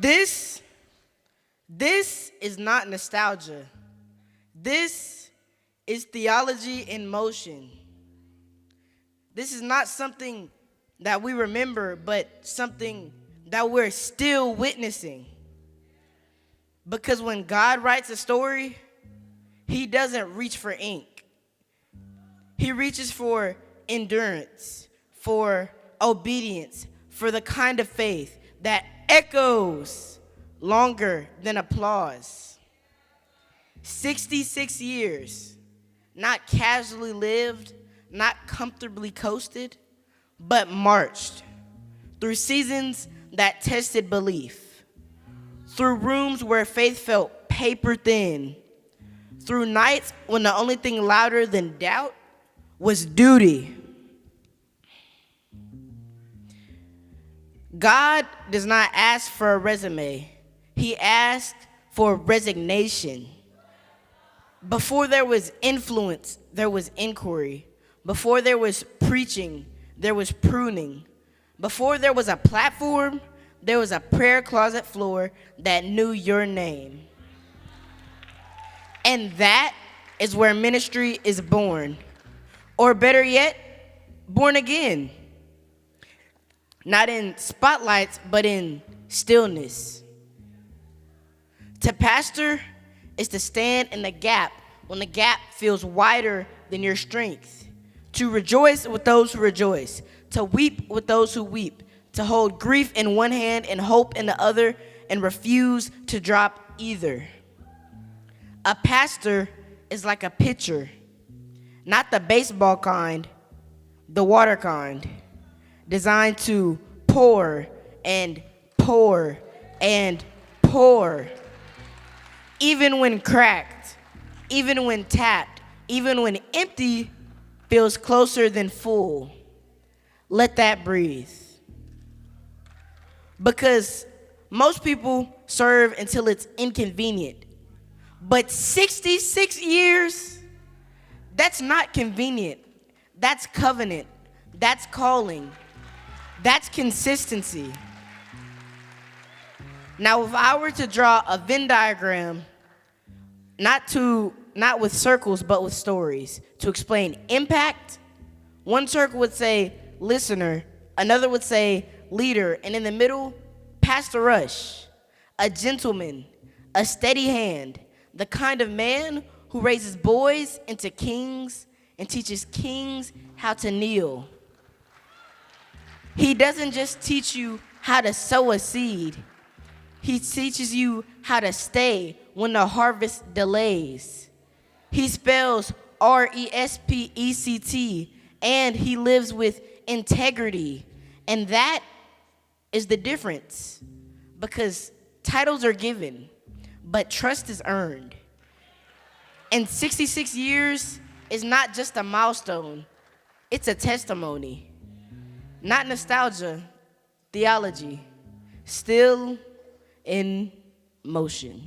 This is not nostalgia. This is theology in motion. This is not something that we remember, but something that we're still witnessing. Because when God writes a story, he doesn't reach for ink. He reaches for endurance, for obedience, for the kind of faith that echoes longer than applause. 66 years, not casually lived, not comfortably coasted, but marched through seasons that tested belief, through rooms where faith felt paper thin, through nights when the only thing louder than doubt was duty. God does not ask for a resume. He asked for resignation. Before there was influence, there was inquiry. Before there was preaching, there was pruning. Before there was a platform, there was a prayer closet floor that knew your name. And that is where ministry is born. Or better yet, born again. Not in spotlights, but in stillness. To pastor is to stand in the gap when the gap feels wider than your strength. To rejoice with those who rejoice. To weep with those who weep. To hold grief in one hand and hope in the other and refuse to drop either. A pastor is like a pitcher. Not the baseball kind, the water kind. Designed to pour and pour and pour. Even when cracked, even when tapped, even when empty feels closer than full. Let that breathe. Because most people serve until it's inconvenient. But 66 years, that's not convenient. That's covenant. That's calling. That's consistency. Now, if I were to draw a Venn diagram, not with circles, but with stories, to explain impact, one circle would say listener, another would say leader, and in the middle, Pastor Rush, a gentleman, a steady hand, the kind of man who raises boys into kings and teaches kings how to kneel. He doesn't just teach you how to sow a seed. He teaches you how to stay when the harvest delays. He spells RESPECT, and he lives with integrity. And that is the difference. Because titles are given, but trust is earned. And 66 years is not just a milestone, it's a testimony. Not nostalgia, theology, still in motion.